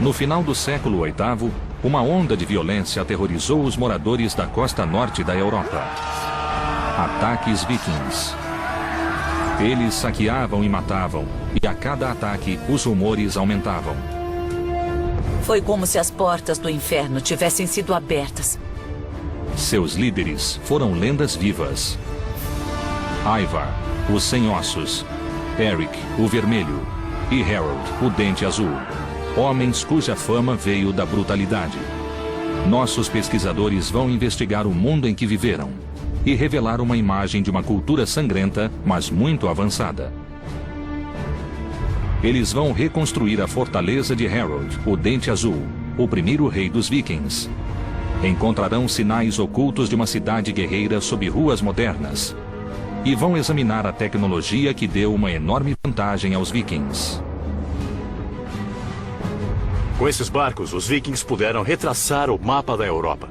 No final do século VIII, uma onda de violência aterrorizou os moradores da costa norte da Europa. Ataques vikings. Eles saqueavam e matavam, e a cada ataque os rumores aumentavam. Foi como se as portas do inferno tivessem sido abertas. Seus líderes foram lendas vivas. Ivar, o Sem Ossos, Eric, o Vermelho, e Harold, o Dente Azul. Homens cuja fama veio da brutalidade. Nossos pesquisadores vão investigar o mundo em que viveram e revelar uma imagem de uma cultura sangrenta, mas muito avançada. Eles vão reconstruir a fortaleza de Harold, o Dente Azul, o primeiro rei dos vikings. Encontrarão sinais ocultos de uma cidade guerreira sob ruas modernas. E vão examinar a tecnologia que deu uma enorme vantagem aos vikings. Com esses barcos, os vikings puderam retraçar o mapa da Europa.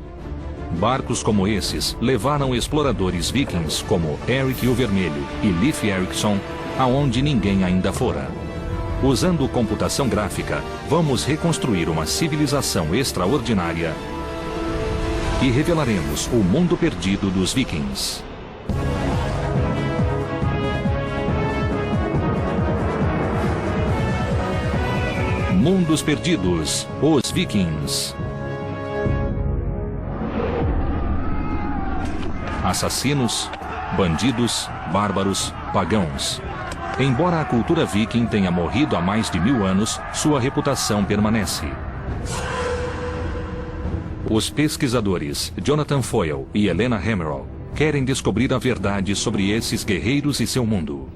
Barcos como esses levaram exploradores vikings como Eric o Vermelho e Leif Erikson aonde ninguém ainda fora. Usando computação gráfica, vamos reconstruir uma civilização extraordinária e revelaremos o mundo perdido dos vikings. Mundos Perdidos, os Vikings. Assassinos, bandidos, bárbaros, pagãos. Embora a cultura viking tenha morrido há mais de 1000 anos, sua reputação permanece. Os pesquisadores Jonathan Foyle e Helena Hemmerle querem descobrir a verdade sobre esses guerreiros e seu mundo.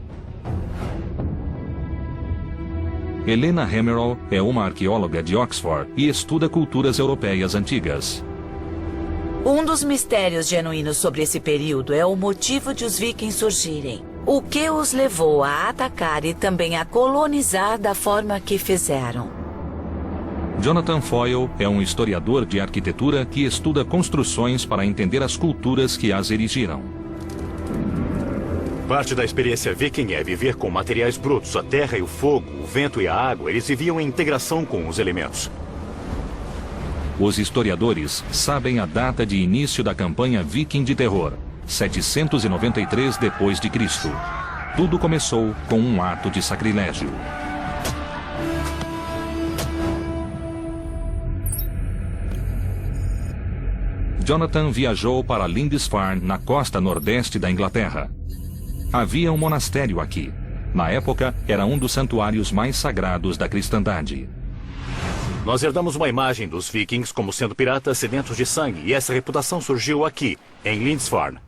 Helena Hemmerle é uma arqueóloga de Oxford e estuda culturas europeias antigas. Um dos mistérios genuínos sobre esse período é o motivo de os vikings surgirem. O que os levou a atacar e também a colonizar da forma que fizeram. Jonathan Foyle é um historiador de arquitetura que estuda construções para entender as culturas que as erigiram. Parte da experiência viking é viver com materiais brutos. A terra e o fogo, o vento e a água, eles viviam em integração com os elementos. Os historiadores sabem a data de início da campanha viking de terror, 793 d.C. Tudo começou com um ato de sacrilégio. Jonathan viajou para Lindisfarne, na costa nordeste da Inglaterra. Havia um monastério aqui. Na época, era um dos santuários mais sagrados da cristandade. Nós herdamos uma imagem dos vikings como sendo piratas sedentos de sangue, e essa reputação surgiu aqui, em Lindisfarne.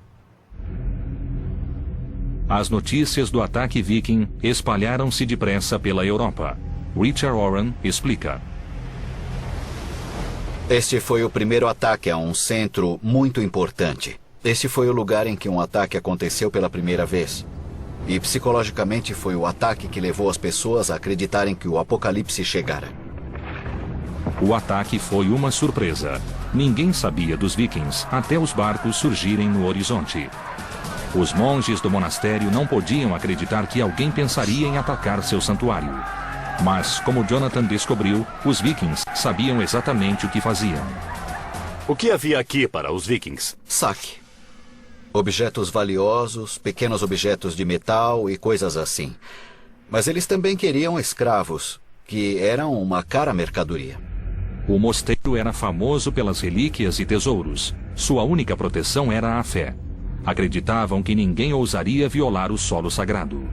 As notícias do ataque viking espalharam-se depressa pela Europa. Richard Oran explica. Este foi o primeiro ataque a um centro muito importante. Este foi o lugar em que um ataque aconteceu pela primeira vez. E psicologicamente foi o ataque que levou as pessoas a acreditarem que o apocalipse chegara. O ataque foi uma surpresa. Ninguém sabia dos vikings até os barcos surgirem no horizonte. Os monges do monastério não podiam acreditar que alguém pensaria em atacar seu santuário. Mas, como Jonathan descobriu, os vikings sabiam exatamente o que faziam. O que havia aqui para os vikings? Saque. Objetos valiosos, pequenos objetos de metal e coisas assim. Mas eles também queriam escravos, que eram uma cara mercadoria. O mosteiro era famoso pelas relíquias e tesouros. Sua única proteção era a fé. Acreditavam que ninguém ousaria violar o solo sagrado.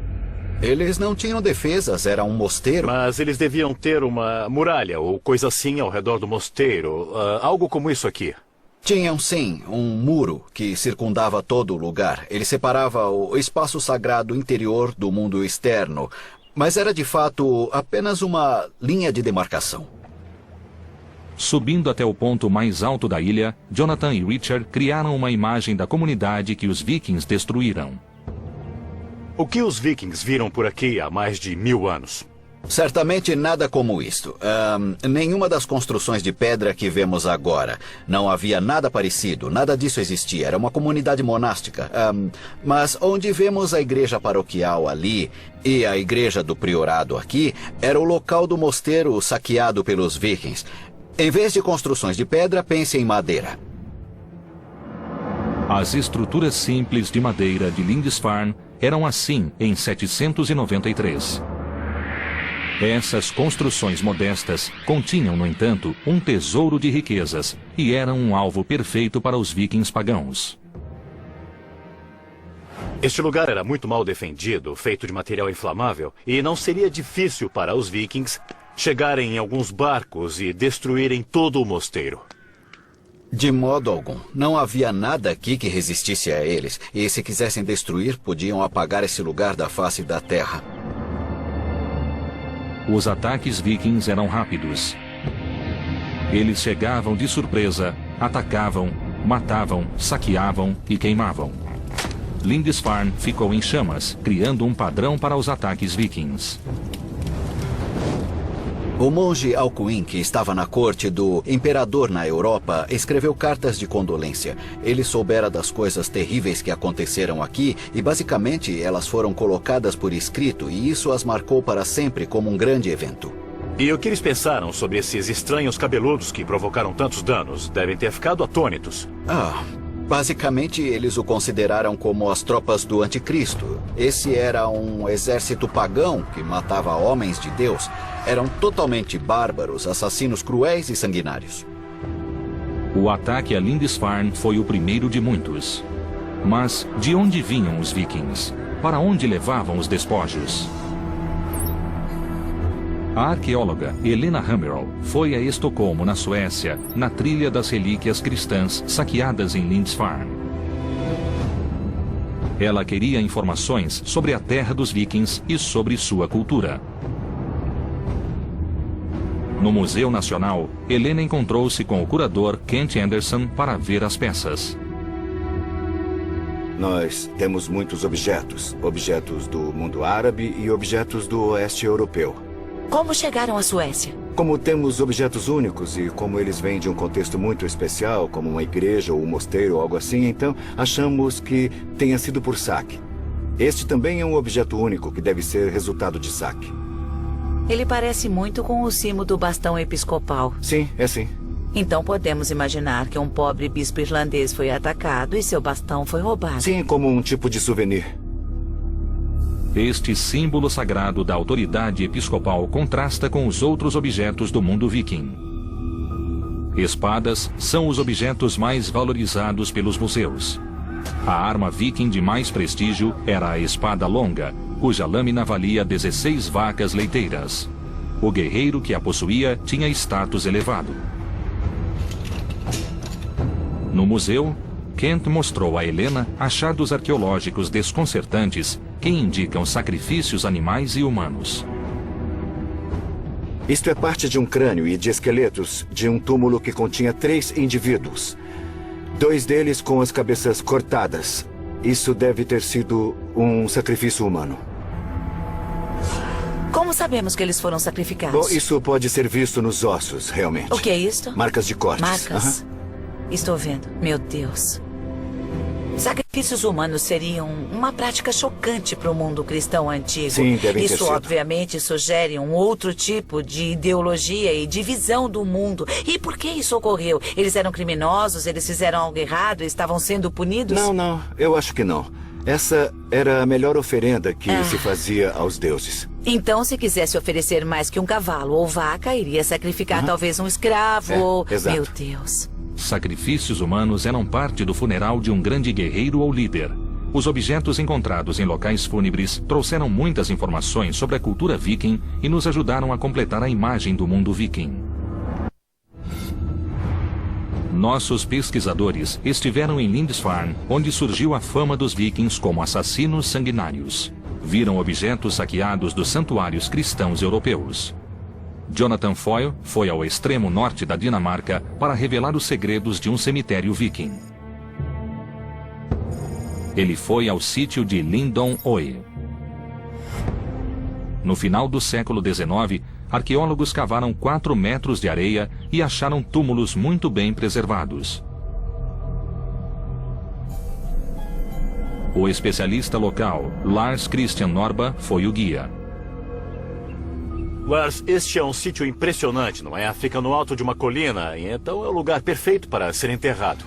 Eles não tinham defesas, era um mosteiro. Mas eles deviam ter uma muralha ou coisa assim ao redor do mosteiro. Algo como isso aqui. Tinham, sim, um muro que circundava todo o lugar. Ele separava o espaço sagrado interior do mundo externo. Mas era, de fato, apenas uma linha de demarcação. Subindo até o ponto mais alto da ilha, Jonathan e Richard criaram uma imagem da comunidade que os vikings destruíram. O que os vikings viram por aqui há mais de 1000 anos? Certamente nada como isto. Nenhuma das construções de pedra que vemos agora. Não havia nada parecido, nada disso existia. Era uma comunidade monástica. Mas onde vemos a igreja paroquial ali e a igreja do priorado aqui, era o local do mosteiro saqueado pelos vikings. Em vez de construções de pedra, pense em madeira. As estruturas simples de madeira de Lindisfarne eram assim em 793. Essas construções modestas continham, no entanto, um tesouro de riquezas e eram um alvo perfeito para os vikings pagãos. Este lugar era muito mal defendido, feito de material inflamável, e não seria difícil para os vikings chegarem em alguns barcos e destruírem todo o mosteiro. De modo algum. Não havia nada aqui que resistisse a eles, e se quisessem destruir, podiam apagar esse lugar da face da terra. Os ataques vikings eram rápidos. Eles chegavam de surpresa, atacavam, matavam, saqueavam e queimavam. Lindisfarne ficou em chamas, criando um padrão para os ataques vikings. O monge Alcuin, que estava na corte do imperador na Europa, escreveu cartas de condolência. Ele soubera das coisas terríveis que aconteceram aqui e, basicamente, elas foram colocadas por escrito e isso as marcou para sempre como um grande evento. E o que eles pensaram sobre esses estranhos cabeludos que provocaram tantos danos? Devem ter ficado atônitos. Basicamente, eles o consideraram como as tropas do anticristo. Esse era um exército pagão que matava homens de Deus. Eram totalmente bárbaros, assassinos cruéis e sanguinários. O ataque a Lindisfarne foi o primeiro de muitos. Mas de onde vinham os vikings? Para onde levavam os despojos? A arqueóloga Helena Hammerl foi a Estocolmo, na Suécia, na trilha das relíquias cristãs saqueadas em Lindisfarne. Ela queria informações sobre a terra dos vikings e sobre sua cultura. No Museu Nacional, Helena encontrou-se com o curador Kent Anderson para ver as peças. Nós temos muitos objetos. Objetos do mundo árabe e objetos do oeste europeu. Como chegaram à Suécia? Como temos objetos únicos e como eles vêm de um contexto muito especial, como uma igreja ou um mosteiro ou algo assim, então achamos que tenha sido por saque. Este também é um objeto único que deve ser resultado de saque. Ele parece muito com o cimo do bastão episcopal. Sim, é sim. Então podemos imaginar que um pobre bispo irlandês foi atacado e seu bastão foi roubado. Sim, como um tipo de souvenir. Este símbolo sagrado da autoridade episcopal contrasta com os outros objetos do mundo viking. Espadas são os objetos mais valorizados pelos museus. A arma viking de mais prestígio era a espada longa, cuja lâmina valia 16 vacas leiteiras. O guerreiro que a possuía tinha status elevado. No museu, Kent mostrou a Helena achados arqueológicos desconcertantes que indicam sacrifícios animais e humanos. Isto é parte de um crânio e de esqueletos de um túmulo que continha 3 indivíduos. 2 deles com as cabeças cortadas. Isso deve ter sido um sacrifício humano. Como sabemos que eles foram sacrificados? Bom, isso pode ser visto nos ossos, realmente. O que é isto? Marcas de cortes. Marcas? Estou vendo. Meu Deus. Sacrifícios humanos seriam uma prática chocante para o mundo cristão antigo. Sim, devem ter Isso, sido. obviamente, sugere um outro tipo de ideologia e de visão do mundo. E por que isso ocorreu? Eles eram criminosos? Eles fizeram algo errado e estavam sendo punidos? Não, eu acho que não. Essa era a melhor oferenda que se fazia aos deuses. Então, se quisesse oferecer mais que um cavalo ou vaca, iria sacrificar talvez um escravo ou... exato. Meu Deus. Sacrifícios humanos eram parte do funeral de um grande guerreiro ou líder. Os objetos encontrados em locais fúnebres trouxeram muitas informações sobre a cultura viking e nos ajudaram a completar a imagem do mundo viking. Nossos pesquisadores estiveram em Lindisfarne, onde surgiu a fama dos vikings como assassinos sanguinários. Viram objetos saqueados dos santuários cristãos europeus. Jonathan Foyle foi ao extremo norte da Dinamarca para revelar os segredos de um cemitério viking. Ele foi ao sítio de Lindon Oe. No final do século XIX, arqueólogos cavaram 4 metros de areia e acharam túmulos muito bem preservados. O especialista local, Lars Christian Norba, foi o guia. Lars, este é um sítio impressionante, não é? Fica no alto de uma colina, e então é o lugar perfeito para ser enterrado.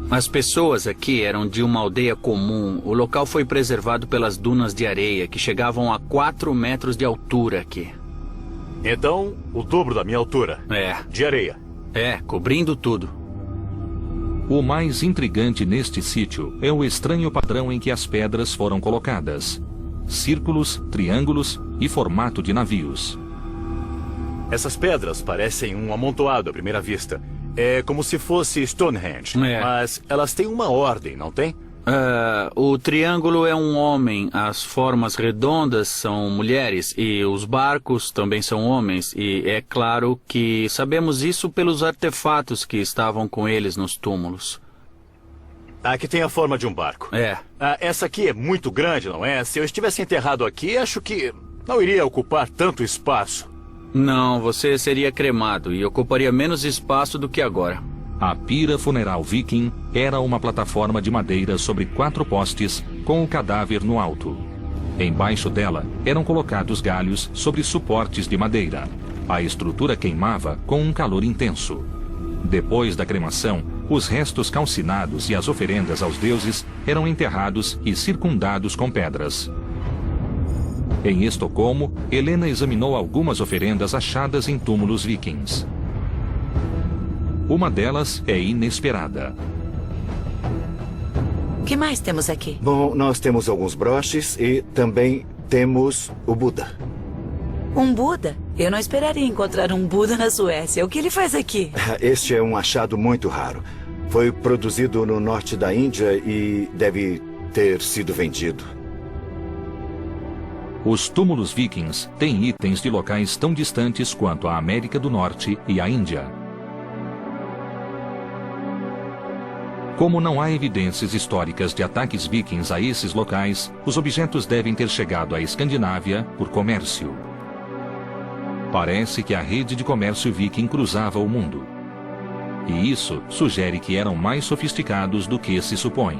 As pessoas aqui eram de uma aldeia comum. O local foi preservado pelas dunas de areia, que chegavam a 4 metros de altura aqui. Então, o dobro da minha altura. De areia. Cobrindo tudo. O mais intrigante neste sítio é o estranho padrão em que as pedras foram colocadas. Círculos, triângulos e formato de navios. Essas pedras parecem um amontoado à primeira vista. É como se fosse Stonehenge. Mas elas têm uma ordem, não tem? O triângulo é um homem, as formas redondas são mulheres e os barcos também são homens. E é claro que sabemos isso pelos artefatos que estavam com eles nos túmulos. Aqui tem a forma de um barco. Essa aqui é muito grande, não é? Se eu estivesse enterrado aqui, acho que não iria ocupar tanto espaço. Não, você seria cremado e ocuparia menos espaço do que agora. A pira funeral viking era uma plataforma de madeira sobre 4 postes com o cadáver no alto. Embaixo dela eram colocados galhos sobre suportes de madeira. A estrutura queimava com um calor intenso. Depois da cremação, os restos calcinados e as oferendas aos deuses eram enterrados e circundados com pedras. Em Estocolmo, Helena examinou algumas oferendas achadas em túmulos vikings. Uma delas é inesperada. O que mais temos aqui? Bom, nós temos alguns broches e também temos o Buda. Um Buda? Eu não esperaria encontrar um Buda na Suécia. O que ele faz aqui? Este é um achado muito raro. Foi produzido no norte da Índia e deve ter sido vendido. Os túmulos vikings têm itens de locais tão distantes quanto a América do Norte e a Índia. Como não há evidências históricas de ataques vikings a esses locais, os objetos devem ter chegado à Escandinávia por comércio. Parece que a rede de comércio viking cruzava o mundo. E isso sugere que eram mais sofisticados do que se supõe.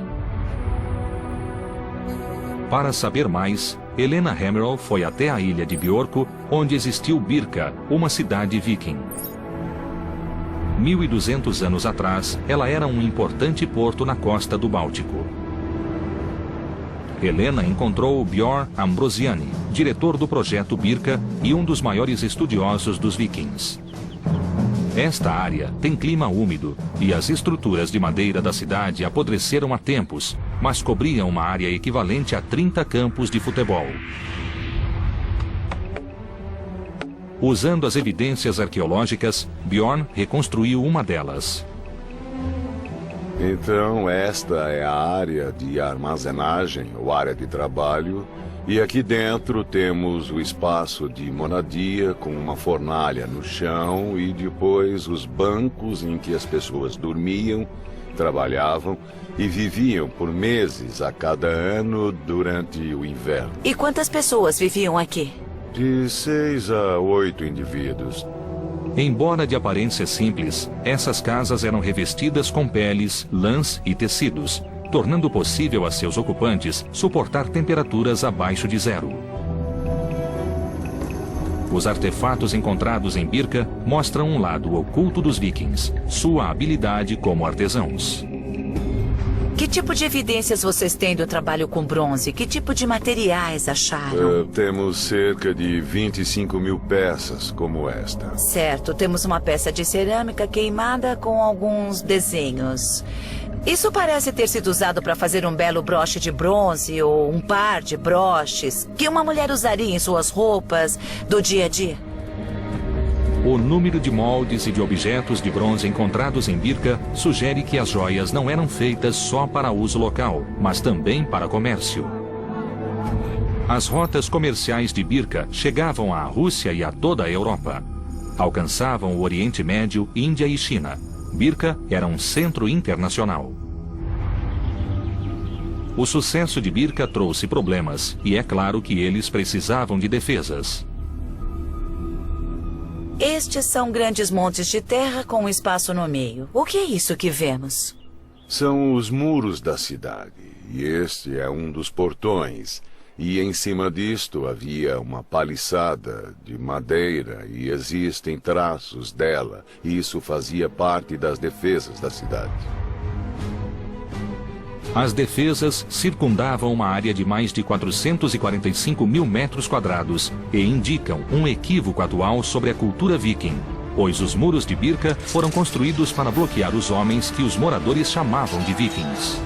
Para saber mais, Helena Hemmerl foi até a ilha de Björkö, onde existiu Birka, uma cidade viking. 1200 anos atrás, ela era um importante porto na costa do Báltico. Helena encontrou Björn Ambrosiani, diretor do projeto Birka e um dos maiores estudiosos dos vikings. Esta área tem clima úmido e as estruturas de madeira da cidade apodreceram há tempos, mas cobriam uma área equivalente a 30 campos de futebol. Usando as evidências arqueológicas, Björn reconstruiu uma delas. Então, esta é a área de armazenagem, ou área de trabalho, e aqui dentro temos o espaço de moradia com uma fornalha no chão e depois os bancos em que as pessoas dormiam, trabalhavam e viviam por meses a cada ano durante o inverno. E quantas pessoas viviam aqui? De 6 a 8 indivíduos. Embora de aparência simples, essas casas eram revestidas com peles, lãs e tecidos, tornando possível a seus ocupantes suportar temperaturas abaixo de 0. Os artefatos encontrados em Birka mostram um lado oculto dos vikings, sua habilidade como artesãos. Que tipo de evidências vocês têm do trabalho com bronze? Que tipo de materiais acharam? Temos cerca de 25 mil peças como esta. Certo, temos uma peça de cerâmica queimada com alguns desenhos. Isso parece ter sido usado para fazer um belo broche de bronze ou um par de broches que uma mulher usaria em suas roupas do dia a dia. O número de moldes e de objetos de bronze encontrados em Birka sugere que as joias não eram feitas só para uso local, mas também para comércio. As rotas comerciais de Birka chegavam à Rússia e a toda a Europa. Alcançavam o Oriente Médio, Índia e China. Birka era um centro internacional. O sucesso de Birka trouxe problemas, e é claro que eles precisavam de defesas. Estes são grandes montes de terra com um espaço no meio. O que é isso que vemos? São os muros da cidade, e este é um dos portões. E em cima disto havia uma paliçada de madeira e existem traços dela. E isso fazia parte das defesas da cidade. As defesas circundavam uma área de mais de 445 mil metros quadrados e indicam um equívoco atual sobre a cultura viking, pois os muros de Birka foram construídos para bloquear os homens que os moradores chamavam de vikings.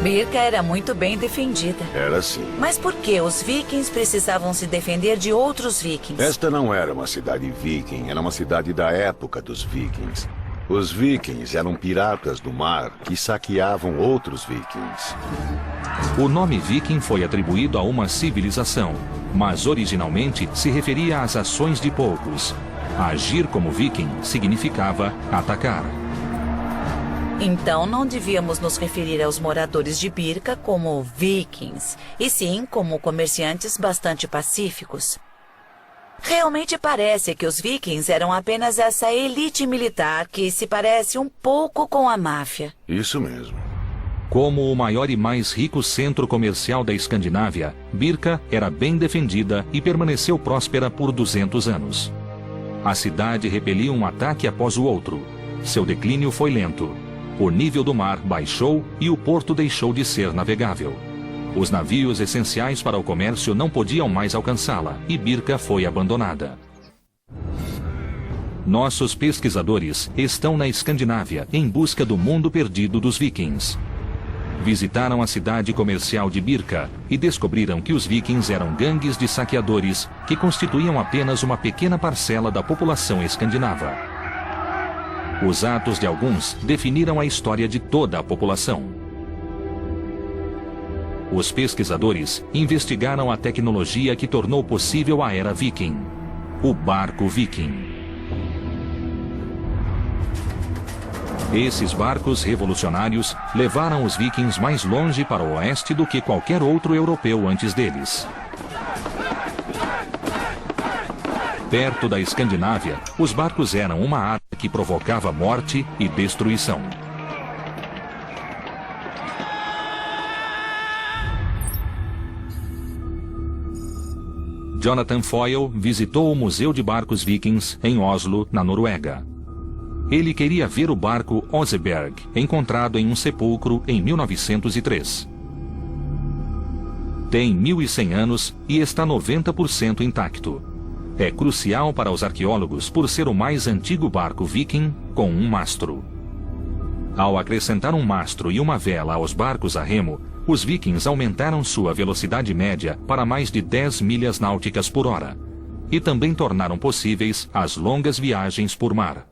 Birka era muito bem defendida. Era assim. Mas por que os vikings precisavam se defender de outros vikings? Esta não era uma cidade viking, era uma cidade da época dos vikings. Os vikings eram piratas do mar que saqueavam outros vikings. O nome viking foi atribuído a uma civilização, mas originalmente se referia às ações de poucos. Agir como viking significava atacar. Então não devíamos nos referir aos moradores de Birka como vikings, e sim como comerciantes bastante pacíficos. Realmente parece que os vikings eram apenas essa elite militar que se parece um pouco com a máfia. Isso mesmo. Como o maior e mais rico centro comercial da Escandinávia, Birka era bem defendida e permaneceu próspera por 200 anos. A cidade repelia um ataque após o outro. Seu declínio foi lento. O nível do mar baixou e o porto deixou de ser navegável. Os navios essenciais para o comércio não podiam mais alcançá-la e Birka foi abandonada. Nossos pesquisadores estão na Escandinávia em busca do mundo perdido dos vikings. Visitaram a cidade comercial de Birka e descobriram que os vikings eram gangues de saqueadores que constituíam apenas uma pequena parcela da população escandinava. Os atos de alguns definiram a história de toda a população. Os pesquisadores investigaram a tecnologia que tornou possível a era viking, o barco viking. Esses barcos revolucionários levaram os vikings mais longe para o oeste do que qualquer outro europeu antes deles. Perto da Escandinávia, os barcos eram uma arma que provocava morte e destruição. Jonathan Foyle visitou o Museu de Barcos Vikings em Oslo, na Noruega. Ele queria ver o barco Oseberg, encontrado em um sepulcro em 1903. Tem 1.100 anos e está 90% intacto. É crucial para os arqueólogos por ser o mais antigo barco viking com um mastro. Ao acrescentar um mastro e uma vela aos barcos a remo, os vikings aumentaram sua velocidade média para mais de 10 milhas náuticas por hora e também tornaram possíveis as longas viagens por mar.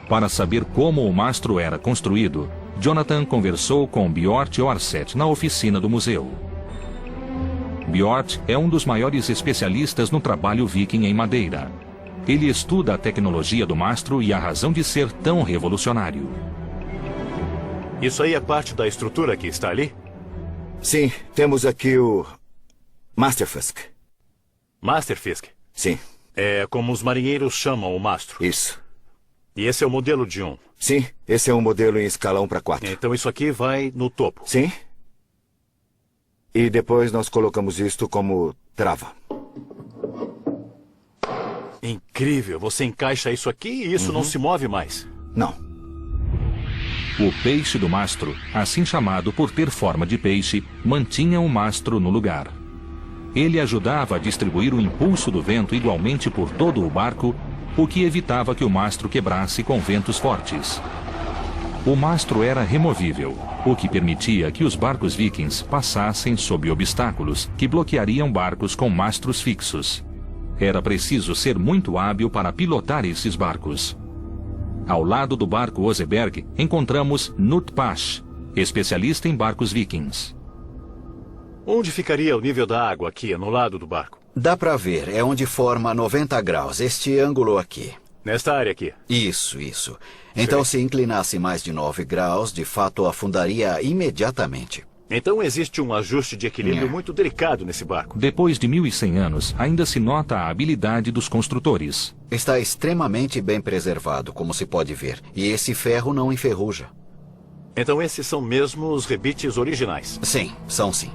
Para saber como o mastro era construído, Jonathan conversou com Bjort Orseth na oficina do museu. Bjort é um dos maiores especialistas no trabalho viking em madeira. Ele estuda a tecnologia do mastro e a razão de ser tão revolucionário. Isso aí é parte da estrutura que está ali? Sim, temos aqui o Masterfisk. Masterfisk? Sim. É como os marinheiros chamam o mastro. Isso. E esse é o modelo de 1? Sim, esse é um modelo em escala 1:4. Então isso aqui vai no topo? Sim. E depois nós colocamos isto como trava. Incrível, você encaixa isso aqui e isso não se move mais. Não. O peixe do mastro, assim chamado por ter forma de peixe, mantinha o mastro no lugar. Ele ajudava a distribuir o impulso do vento igualmente por todo o barco, o que evitava que o mastro quebrasse com ventos fortes. O mastro era removível, o que permitia que os barcos vikings passassem sob obstáculos que bloqueariam barcos com mastros fixos. Era preciso ser muito hábil para pilotar esses barcos. Ao lado do barco Oseberg, encontramos Knut Pasch, especialista em barcos vikings. Onde ficaria o nível da água aqui, no lado do barco? Dá para ver, é onde forma 90 graus, este ângulo aqui. Nesta área aqui. Isso. Então, se inclinasse mais de 9 graus, de fato afundaria imediatamente. Então existe um ajuste de equilíbrio muito delicado nesse barco. Depois de 1.100 anos, ainda se nota a habilidade dos construtores. Está extremamente bem preservado, como se pode ver. E esse ferro não enferruja. Então esses são mesmo os rebites originais? Sim, são sim.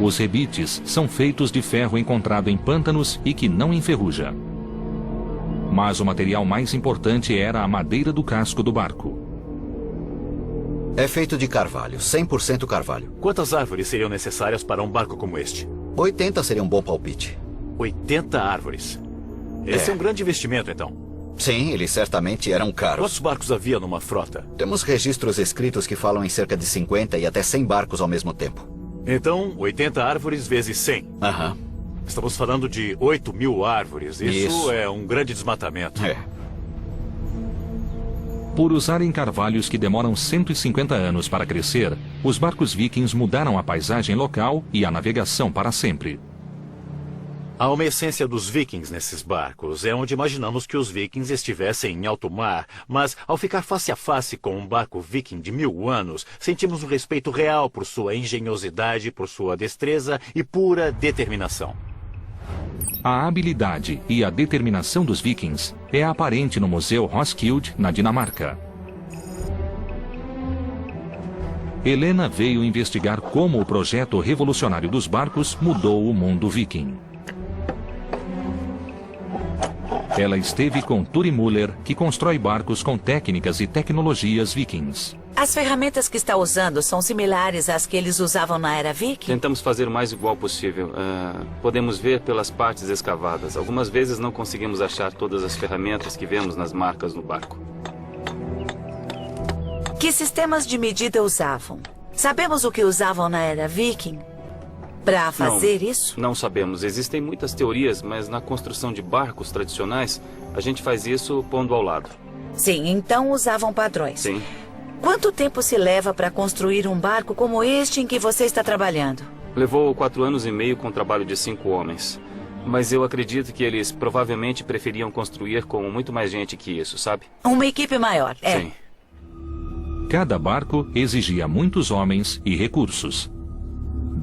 Os rebites são feitos de ferro encontrado em pântanos e que não enferruja. Mas o material mais importante era a madeira do casco do barco. É feito de carvalho, 100% carvalho. Quantas árvores seriam necessárias para um barco como este? 80 seria um bom palpite. 80 árvores. Esse é um grande investimento, então. Sim, eles certamente eram caros. Quantos barcos havia numa frota? Temos registros escritos que falam em cerca de 50 e até 100 barcos ao mesmo tempo. Então, 80 árvores vezes 100. Aham. Estamos falando de 8.000 árvores. Isso é um grande desmatamento. É. Por usarem carvalhos que demoram 150 anos para crescer, os barcos vikings mudaram a paisagem local e a navegação para sempre. Há uma essência dos vikings nesses barcos. É onde imaginamos que os vikings estivessem em alto mar. Mas, ao ficar face a face com um barco viking de 1000 anos, sentimos um respeito real por sua engenhosidade, por sua destreza e pura determinação. A habilidade e a determinação dos vikings é aparente no Museu Roskilde, na Dinamarca. Helena veio investigar como o projeto revolucionário dos barcos mudou o mundo viking. Ela esteve com Turi Müller, que constrói barcos com técnicas e tecnologias vikings. As ferramentas que está usando são similares às que eles usavam na era viking? Tentamos fazer o mais igual possível. Podemos ver pelas partes escavadas. Algumas vezes não conseguimos achar todas as ferramentas que vemos nas marcas no barco. Que sistemas de medida usavam? Sabemos o que usavam na era viking? Para fazer isso? Não sabemos. Existem muitas teorias, mas na construção de barcos tradicionais, a gente faz isso pondo ao lado. Sim, então usavam padrões. Sim. Quanto tempo se leva para construir um barco como este em que você está trabalhando? Levou 4 anos e meio com o trabalho de 5 homens. Mas eu acredito que eles provavelmente preferiam construir com muito mais gente que isso, sabe? Uma equipe maior, é. Sim. Cada barco exigia muitos homens e recursos.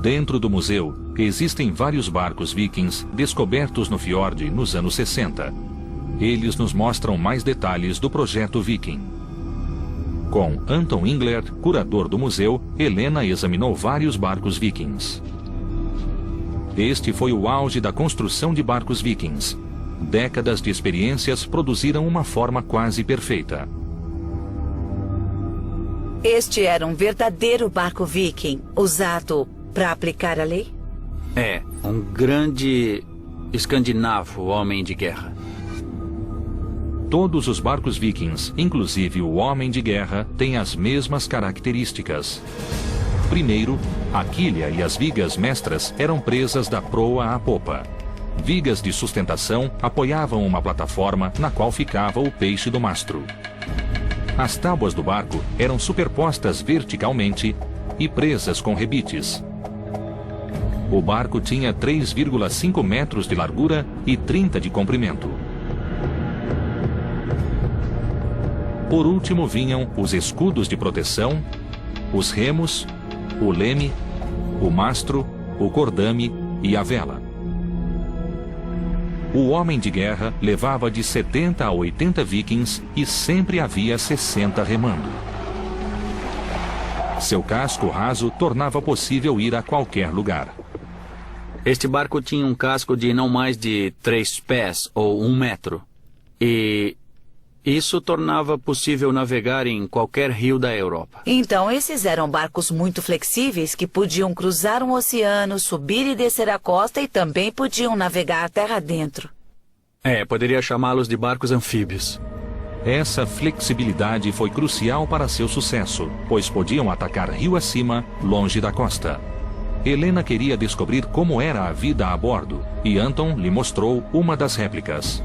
Dentro do museu, existem vários barcos vikings descobertos no fiord nos anos 60. Eles nos mostram mais detalhes do projeto viking. Com Anton Ingler, curador do museu, Helena examinou vários barcos vikings. Este foi o auge da construção de barcos vikings. Décadas de experiências produziram uma forma quase perfeita. Este era um verdadeiro barco viking, usado para aplicar a lei? É, um grande escandinavo homem de guerra. Todos os barcos vikings, inclusive o Homem de Guerra, têm as mesmas características. Primeiro, a quilha e as vigas mestras eram presas da proa à popa. Vigas de sustentação apoiavam uma plataforma na qual ficava o peixe do mastro. As tábuas do barco eram superpostas verticalmente e presas com rebites. O barco tinha 3,5 metros de largura e 30 de comprimento. Por último vinham os escudos de proteção, os remos, o leme, o mastro, o cordame e a vela. O Homem de Guerra levava de 70 a 80 vikings e sempre havia 60 remando. Seu casco raso tornava possível ir a qualquer lugar. Este barco tinha um casco de não mais de 3 pés ou 1 metro. E isso tornava possível navegar em qualquer rio da Europa. Então, esses eram barcos muito flexíveis que podiam cruzar um oceano, subir e descer a costa e também podiam navegar terra dentro. É, poderia chamá-los de barcos anfíbios. Essa flexibilidade foi crucial para seu sucesso, pois podiam atacar rio acima, longe da costa. Helena queria descobrir como era a vida a bordo, e Anton lhe mostrou uma das réplicas.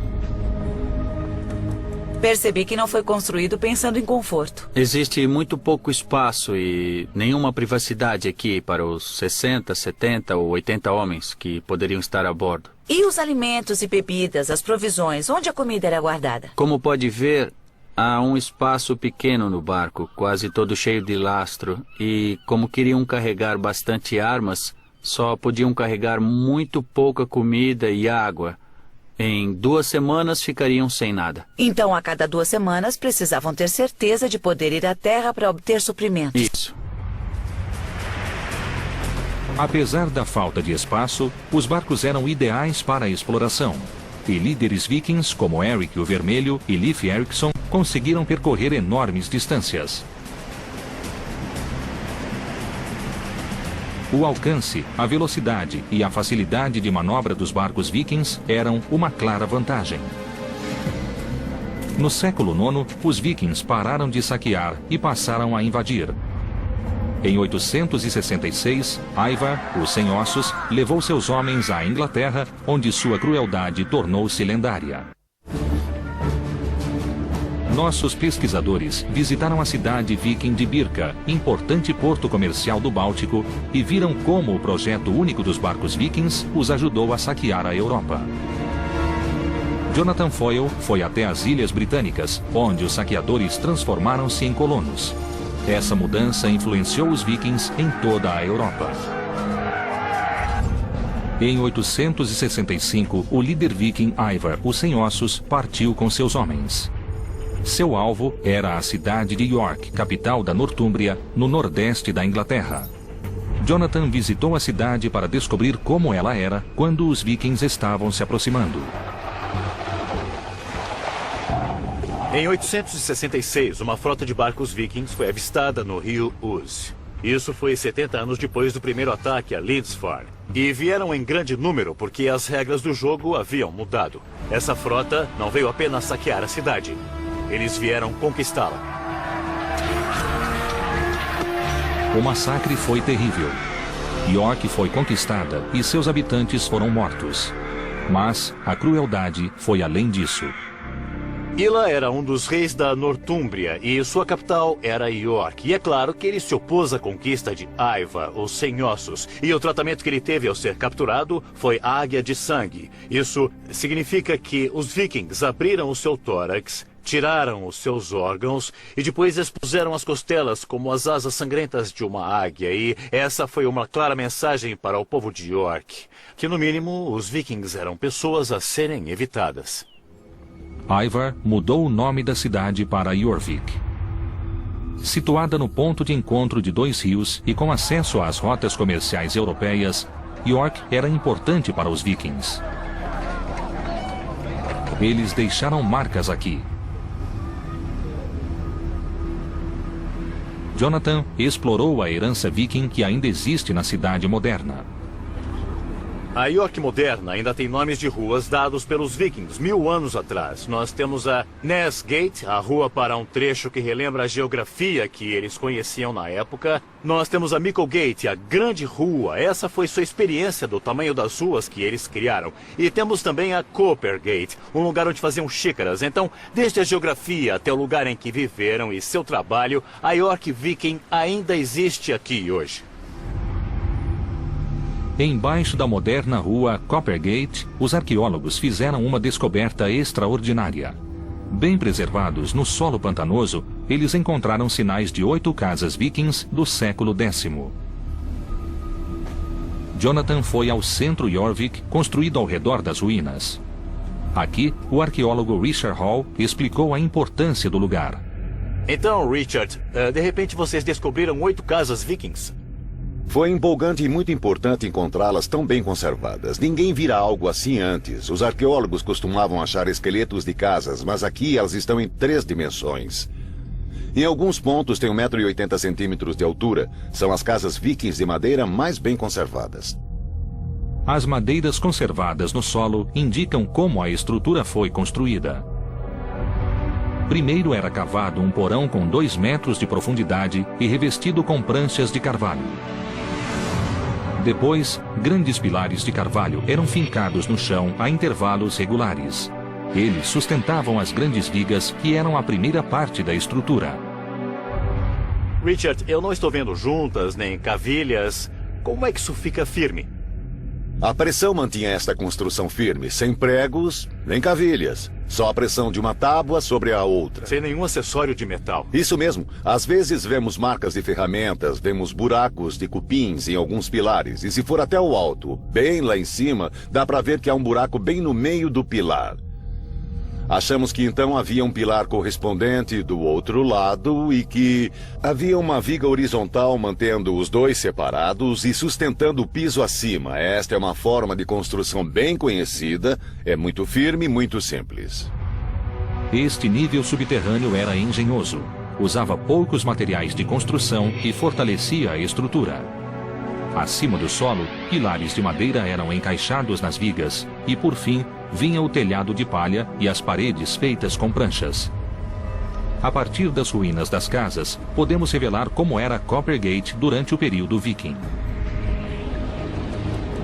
Percebi que não foi construído pensando em conforto. Existe muito pouco espaço e nenhuma privacidade aqui para os 60, 70 ou 80 homens que poderiam estar a bordo. E os alimentos e bebidas, as provisões, onde a comida era guardada? Como pode ver, há um espaço pequeno no barco, quase todo cheio de lastro, e como queriam carregar bastante armas, só podiam carregar muito pouca comida e água. Em 2 semanas ficariam sem nada. Então, a cada 2 semanas, precisavam ter certeza de poder ir à terra para obter suprimentos. Isso. Apesar da falta de espaço, os barcos eram ideais para a exploração. E líderes vikings como Eric o Vermelho e Leif Erikson conseguiram percorrer enormes distâncias. O alcance, a velocidade e a facilidade de manobra dos barcos vikings eram uma clara vantagem. No século IX, os vikings pararam de saquear e passaram a invadir. Em 866, Ivar, o Sem Ossos, levou seus homens à Inglaterra, onde sua crueldade tornou-se lendária. Nossos pesquisadores visitaram a cidade viking de Birka, importante porto comercial do Báltico, e viram como o projeto único dos barcos vikings os ajudou a saquear a Europa. Jonathan Foyle foi até as Ilhas Britânicas, onde os saqueadores transformaram-se em colonos. Essa mudança influenciou os vikings em toda a Europa. Em 865, o líder viking Ivar, o Sem Ossos, partiu com seus homens. Seu alvo era a cidade de York, capital da Nortúmbria, no nordeste da Inglaterra. Jonathan visitou a cidade para descobrir como ela era quando os vikings estavam se aproximando. Em 866, uma frota de barcos vikings foi avistada no rio Ouse. Isso foi 70 anos depois do primeiro ataque a Lindisfarne. E vieram em grande número porque as regras do jogo haviam mudado. Essa frota não veio apenas saquear a cidade. Eles vieram conquistá-la. O massacre foi terrível. York foi conquistada e seus habitantes foram mortos. Mas a crueldade foi além disso. Ila era um dos reis da Nortúmbria e sua capital era York. E é claro que ele se opôs à conquista de Ivar, o Sem Ossos. E o tratamento que ele teve ao ser capturado foi águia de sangue. Isso significa que os vikings abriram o seu tórax, tiraram os seus órgãos e depois expuseram as costelas como as asas sangrentas de uma águia. E essa foi uma clara mensagem para o povo de York, que no mínimo os vikings eram pessoas a serem evitadas. Ivar mudou o nome da cidade para Jorvik. Situada no ponto de encontro de 2 rios e com acesso às rotas comerciais europeias, York era importante para os vikings. Eles deixaram marcas aqui. Jonathan explorou a herança viking que ainda existe na cidade moderna. A York moderna ainda tem nomes de ruas dados pelos vikings 1000 anos atrás. Nós temos a Ness Gate, a rua para um trecho que relembra a geografia que eles conheciam na época. Nós temos a Micklegate, a grande rua. Essa foi sua experiência do tamanho das ruas que eles criaram. E temos também a Coppergate, um lugar onde faziam xícaras. Então, desde a geografia até o lugar em que viveram e seu trabalho, a York Viking ainda existe aqui hoje. Embaixo da moderna rua Coppergate, os arqueólogos fizeram uma descoberta extraordinária. Bem preservados no solo pantanoso, eles encontraram sinais de 8 casas vikings do século X. Jonathan foi ao centro Jorvik, construído ao redor das ruínas. Aqui, o arqueólogo Richard Hall explicou a importância do lugar. Então, Richard, de repente vocês descobriram 8 casas vikings? Foi empolgante e muito importante encontrá-las tão bem conservadas. Ninguém vira algo assim antes. Os arqueólogos costumavam achar esqueletos de casas, mas aqui elas estão em 3 dimensões. Em alguns pontos tem 1,80 m de altura. São as casas vikings de madeira mais bem conservadas. As madeiras conservadas no solo indicam como a estrutura foi construída. Primeiro era cavado um porão com 2 metros de profundidade e revestido com pranchas de carvalho. Depois, grandes pilares de carvalho eram fincados no chão a intervalos regulares. Eles sustentavam as grandes vigas que eram a primeira parte da estrutura. Richard, eu não estou vendo juntas nem cavilhas. Como é que isso fica firme? A pressão mantinha esta construção firme, sem pregos nem cavilhas. Só a pressão de uma tábua sobre a outra. Sem nenhum acessório de metal. Isso mesmo. Às vezes vemos marcas de ferramentas, vemos buracos de cupins em alguns pilares. E se for até o alto, bem lá em cima, dá para ver que há um buraco bem no meio do pilar. Achamos que então havia um pilar correspondente do outro lado e que havia uma viga horizontal mantendo os dois separados e sustentando o piso acima. Esta é uma forma de construção bem conhecida, é muito firme e muito simples. Este nível subterrâneo era engenhoso. Usava poucos materiais de construção e fortalecia a estrutura. Acima do solo, pilares de madeira eram encaixados nas vigas e, por fim, vinha o telhado de palha e as paredes feitas com pranchas. A partir das ruínas das casas, podemos revelar como era Coppergate durante o período viking.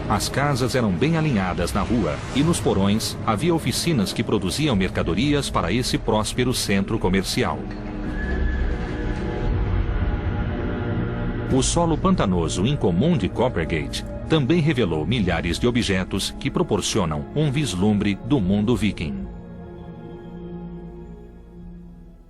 As casas eram bem alinhadas na rua e nos porões havia oficinas que produziam mercadorias para esse próspero centro comercial. O solo pantanoso incomum de Coppergate também revelou milhares de objetos que proporcionam um vislumbre do mundo viking.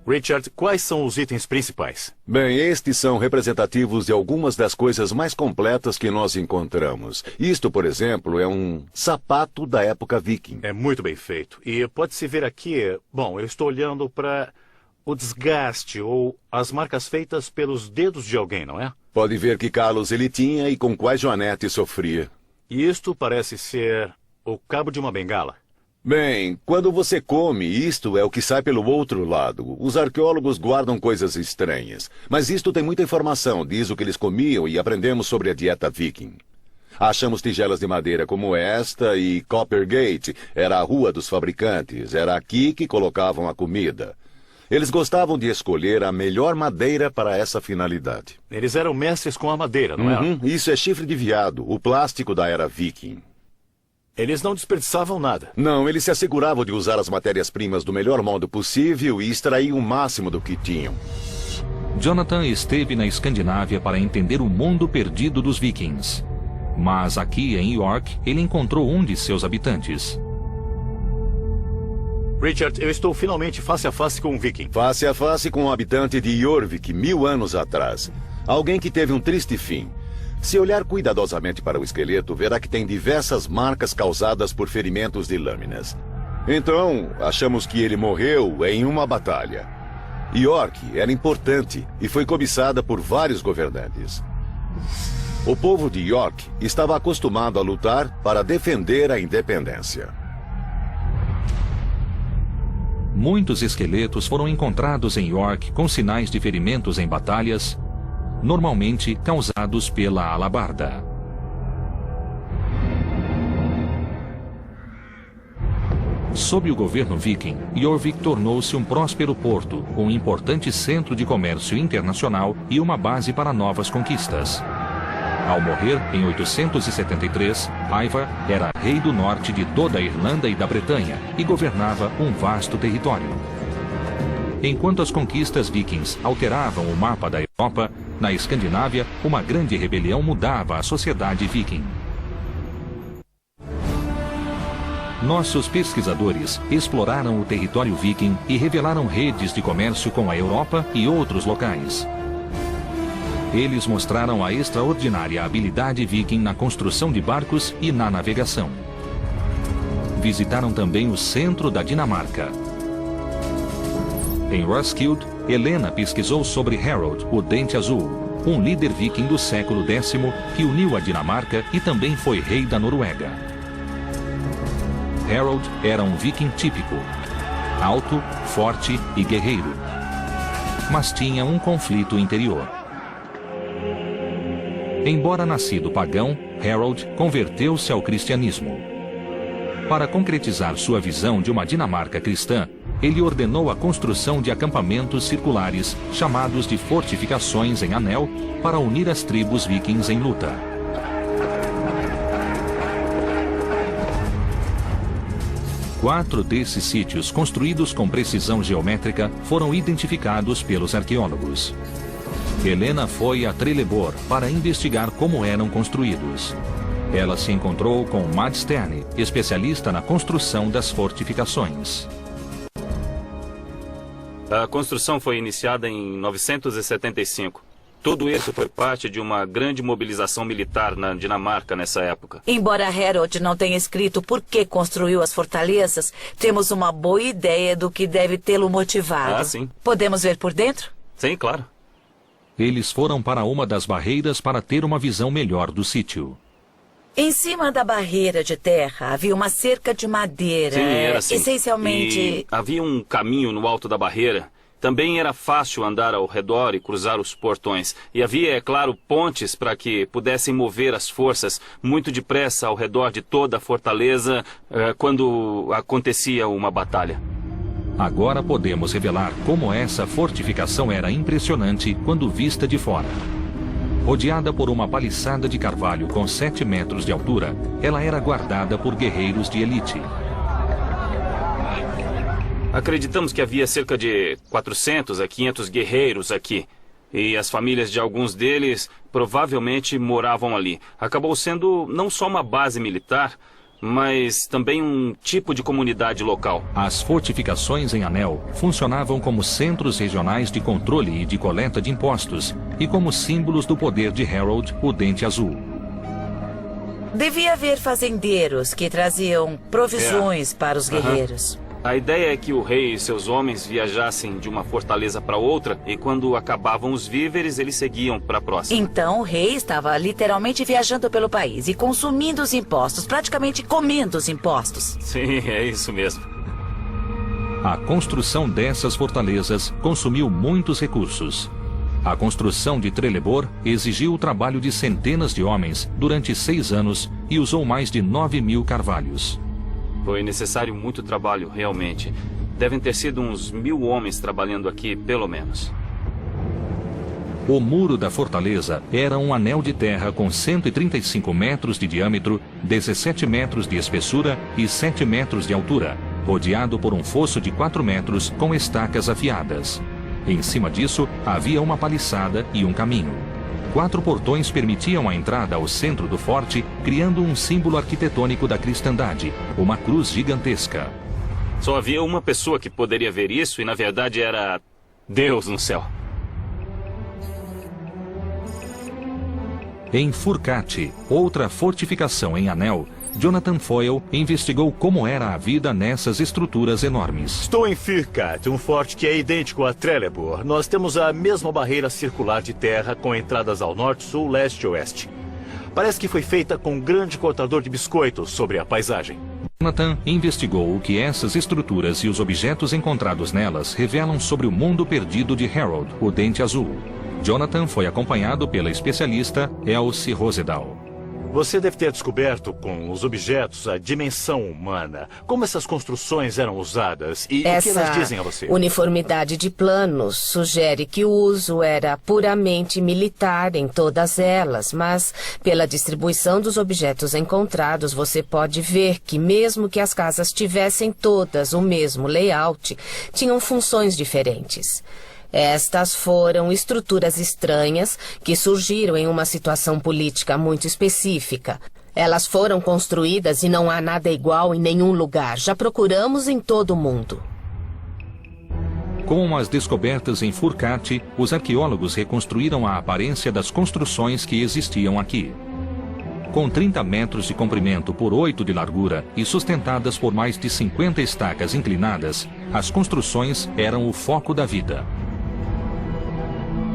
Richard, quais são os itens principais? Bem, estes são representativos de algumas das coisas mais completas que nós encontramos. Isto, por exemplo, é um sapato da época viking. É muito bem feito. E pode-se ver aqui, bom, eu estou olhando para o desgaste ou as marcas feitas pelos dedos de alguém, não é? Pode ver que calos ele tinha e com quais Joanete sofria. E isto parece ser o cabo de uma bengala. Bem, quando você come, isto é o que sai pelo outro lado. Os arqueólogos guardam coisas estranhas. Mas isto tem muita informação, diz o que eles comiam e aprendemos sobre a dieta viking. Achamos tigelas de madeira como esta e Coppergate era a rua dos fabricantes. Era aqui que colocavam a comida. Eles gostavam de escolher a melhor madeira para essa finalidade. Eles eram mestres com a madeira, não eram? Isso é chifre de veado, o plástico da era viking. Eles não desperdiçavam nada. Não, eles se asseguravam de usar as matérias-primas do melhor modo possível e extrair o máximo do que tinham. Jonathan esteve na Escandinávia para entender o mundo perdido dos vikings. Mas aqui em York, ele encontrou um de seus habitantes. Richard, eu estou finalmente face a face com um viking. Face a face com um habitante de Jorvik 1000 anos atrás. Alguém que teve um triste fim. Se olhar cuidadosamente para o esqueleto, verá que tem diversas marcas causadas por ferimentos de lâminas. Então, achamos que ele morreu em uma batalha. York era importante e foi cobiçada por vários governantes. O povo de York estava acostumado a lutar para defender a independência. Muitos esqueletos foram encontrados em York com sinais de ferimentos em batalhas, normalmente causados pela alabarda. Sob o governo viking, Jorvik tornou-se um próspero porto, um importante centro de comércio internacional e uma base para novas conquistas. Ao morrer, em 873, Ivar era rei do norte de toda a Irlanda e da Bretanha e governava um vasto território. Enquanto as conquistas vikings alteravam o mapa da Europa, na Escandinávia, uma grande rebelião mudava a sociedade viking. Nossos pesquisadores exploraram o território viking e revelaram redes de comércio com a Europa e outros locais. Eles mostraram a extraordinária habilidade viking na construção de barcos e na navegação. Visitaram também o centro da Dinamarca. Em Roskilde, Helena pesquisou sobre Harold, o Dente Azul, um líder viking do século X que uniu a Dinamarca e também foi rei da Noruega. Harold era um viking típico, alto, forte e guerreiro, mas tinha um conflito interior. Embora nascido pagão, Harold converteu-se ao cristianismo. Para concretizar sua visão de uma Dinamarca cristã, ele ordenou a construção de acampamentos circulares, chamados de fortificações em anel, para unir as tribos vikings em luta. 4 desses sítios, construídos com precisão geométrica, foram identificados pelos arqueólogos. Helena foi a Trelleborg para investigar como eram construídos. Ela se encontrou com Mads Sterne, especialista na construção das fortificações. A construção foi iniciada em 975. Tudo isso foi parte de uma grande mobilização militar na Dinamarca nessa época. Embora Harold não tenha escrito por que construiu as fortalezas, temos uma boa ideia do que deve tê-lo motivado. Ah, sim. Podemos ver por dentro? Sim, claro. Eles foram para uma das barreiras para ter uma visão melhor do sítio. Em cima da barreira de terra havia uma cerca de madeira. Sim, era assim. Essencialmente... E havia um caminho no alto da barreira. Também era fácil andar ao redor e cruzar os portões. E havia, é claro, pontes para que pudessem mover as forças muito depressa ao redor de toda a fortaleza quando acontecia uma batalha. Agora podemos revelar como essa fortificação era impressionante quando vista de fora. Rodeada por uma paliçada de carvalho com 7 metros de altura, ela era guardada por guerreiros de elite. Acreditamos que havia cerca de 400 a 500 guerreiros aqui. E as famílias de alguns deles provavelmente moravam ali. Acabou sendo não só uma base militar, mas também um tipo de comunidade local. As fortificações em Anel funcionavam como centros regionais de controle e de coleta de impostos e como símbolos do poder de Harold, o Dente Azul. Devia haver fazendeiros que traziam provisões para os guerreiros. A ideia é que o rei e seus homens viajassem de uma fortaleza para outra e quando acabavam os víveres, eles seguiam para a próxima. Então o rei estava literalmente viajando pelo país e consumindo os impostos, praticamente comendo os impostos. Sim, é isso mesmo. A construção dessas fortalezas consumiu muitos recursos. A construção de Trelleborg exigiu o trabalho de centenas de homens durante 6 anos e usou mais de 9.000 carvalhos. Foi necessário muito trabalho, realmente. Devem ter sido uns 1.000 homens trabalhando aqui, pelo menos. O muro da fortaleza era um anel de terra com 135 metros de diâmetro, 17 metros de espessura e 7 metros de altura, rodeado por um fosso de 4 metros com estacas afiadas. Em cima disso, havia uma paliçada e um caminho. 4 portões permitiam a entrada ao centro do forte, criando um símbolo arquitetônico da cristandade, uma cruz gigantesca. Só havia uma pessoa que poderia ver isso e, na verdade, era Deus no céu. Em Furcate, outra fortificação em Anel, Jonathan Foyle investigou como era a vida nessas estruturas enormes. Estou em Furcate, um forte que é idêntico a Trelleborg. Nós temos a mesma barreira circular de terra com entradas ao norte, sul, leste e oeste. Parece que foi feita com um grande cortador de biscoitos sobre a paisagem. Jonathan investigou o que essas estruturas e os objetos encontrados nelas revelam sobre o mundo perdido de Harold, o Dente Azul. Jonathan foi acompanhado pela especialista Elsie Rosedal. Você deve ter descoberto com os objetos a dimensão humana. Como essas construções eram usadas e o que elas dizem a você? Essa uniformidade de planos sugere que o uso era puramente militar em todas elas, mas pela distribuição dos objetos encontrados você pode ver que mesmo que as casas tivessem todas o mesmo layout, tinham funções diferentes. Estas foram estruturas estranhas que surgiram em uma situação política muito específica. Elas foram construídas e não há nada igual em nenhum lugar. Já procuramos em todo o mundo. Com as descobertas em Furcate, os arqueólogos reconstruíram a aparência das construções que existiam aqui. Com 30 metros de comprimento por 8 de largura e sustentadas por mais de 50 estacas inclinadas, as construções eram o foco da vida.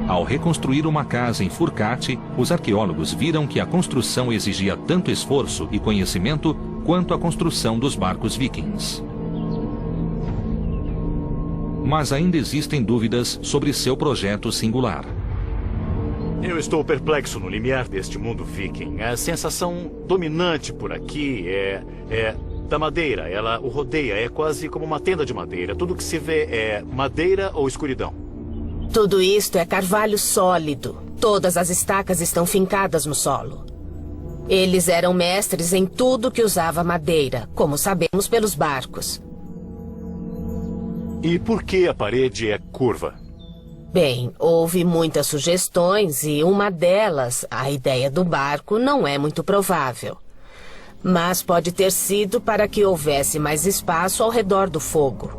Ao reconstruir uma casa em Furcate, os arqueólogos viram que a construção exigia tanto esforço e conhecimento quanto a construção dos barcos vikings. Mas ainda existem dúvidas sobre seu projeto singular. Eu estou perplexo no limiar deste mundo viking. A sensação dominante por aqui é da madeira. Ela o rodeia, é quase como uma tenda de madeira. Tudo que se vê é madeira ou escuridão. Tudo isto é carvalho sólido. Todas as estacas estão fincadas no solo. Eles eram mestres em tudo que usava madeira, como sabemos pelos barcos. E por que a parede é curva? Bem, houve muitas sugestões e uma delas, a ideia do barco, não é muito provável. Mas pode ter sido para que houvesse mais espaço ao redor do fogo.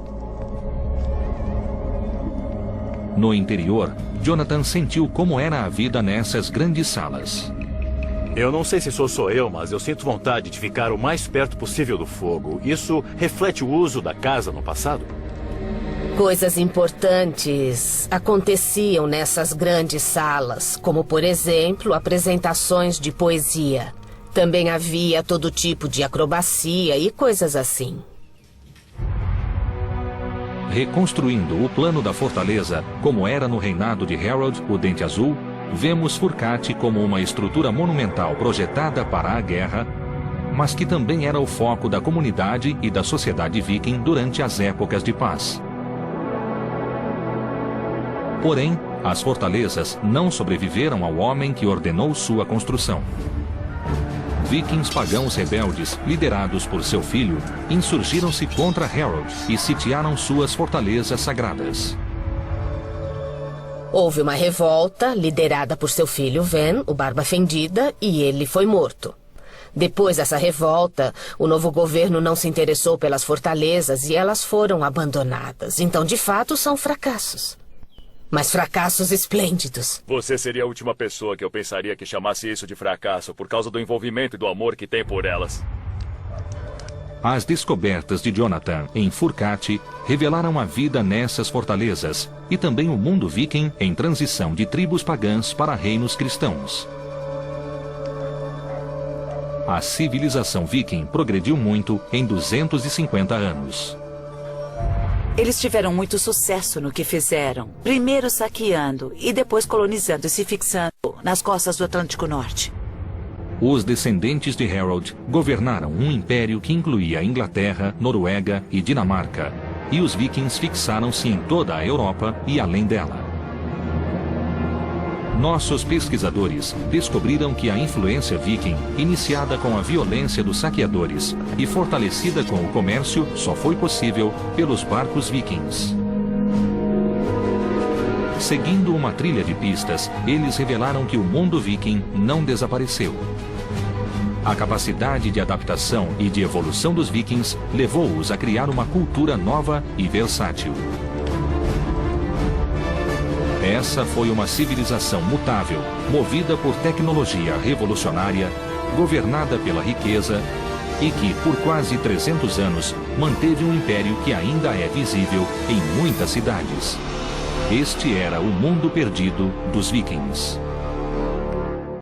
No interior, Jonathan sentiu como era a vida nessas grandes salas. Eu não sei se sou eu, mas eu sinto vontade de ficar o mais perto possível do fogo. Isso reflete o uso da casa no passado? Coisas importantes aconteciam nessas grandes salas, como, por exemplo, apresentações de poesia. Também havia todo tipo de acrobacia e coisas assim. Reconstruindo o plano da fortaleza, como era no reinado de Harold, o Dente Azul, vemos Furcate como uma estrutura monumental projetada para a guerra, mas que também era o foco da comunidade e da sociedade viking durante as épocas de paz. Porém, as fortalezas não sobreviveram ao homem que ordenou sua construção. Vikings pagãos rebeldes, liderados por seu filho, insurgiram-se contra Harold e sitiaram suas fortalezas sagradas. Houve uma revolta, liderada por seu filho Ven, o Barba Fendida, e ele foi morto. Depois dessa revolta, o novo governo não se interessou pelas fortalezas e elas foram abandonadas. Então, de fato, são fracassos. Mas fracassos esplêndidos. Você seria a última pessoa que eu pensaria que chamasse isso de fracasso por causa do envolvimento e do amor que tem por elas. As descobertas de Jonathan em Furcate revelaram a vida nessas fortalezas e também o mundo viking em transição de tribos pagãs para reinos cristãos. A civilização viking progrediu muito em 250 anos. Eles tiveram muito sucesso no que fizeram. Primeiro saqueando e depois colonizando e se fixando nas costas do Atlântico Norte. Os descendentes de Harold governaram um império que incluía Inglaterra, Noruega e Dinamarca. E os vikings fixaram-se em toda a Europa e além dela. Nossos pesquisadores descobriram que a influência viking, iniciada com a violência dos saqueadores e fortalecida com o comércio, só foi possível pelos barcos vikings. Seguindo uma trilha de pistas, eles revelaram que o mundo viking não desapareceu. A capacidade de adaptação e de evolução dos vikings levou-os a criar uma cultura nova e versátil. Essa foi uma civilização mutável, movida por tecnologia revolucionária, governada pela riqueza e que, por quase 300 anos, manteve um império que ainda é visível em muitas cidades. Este era o mundo perdido dos vikings.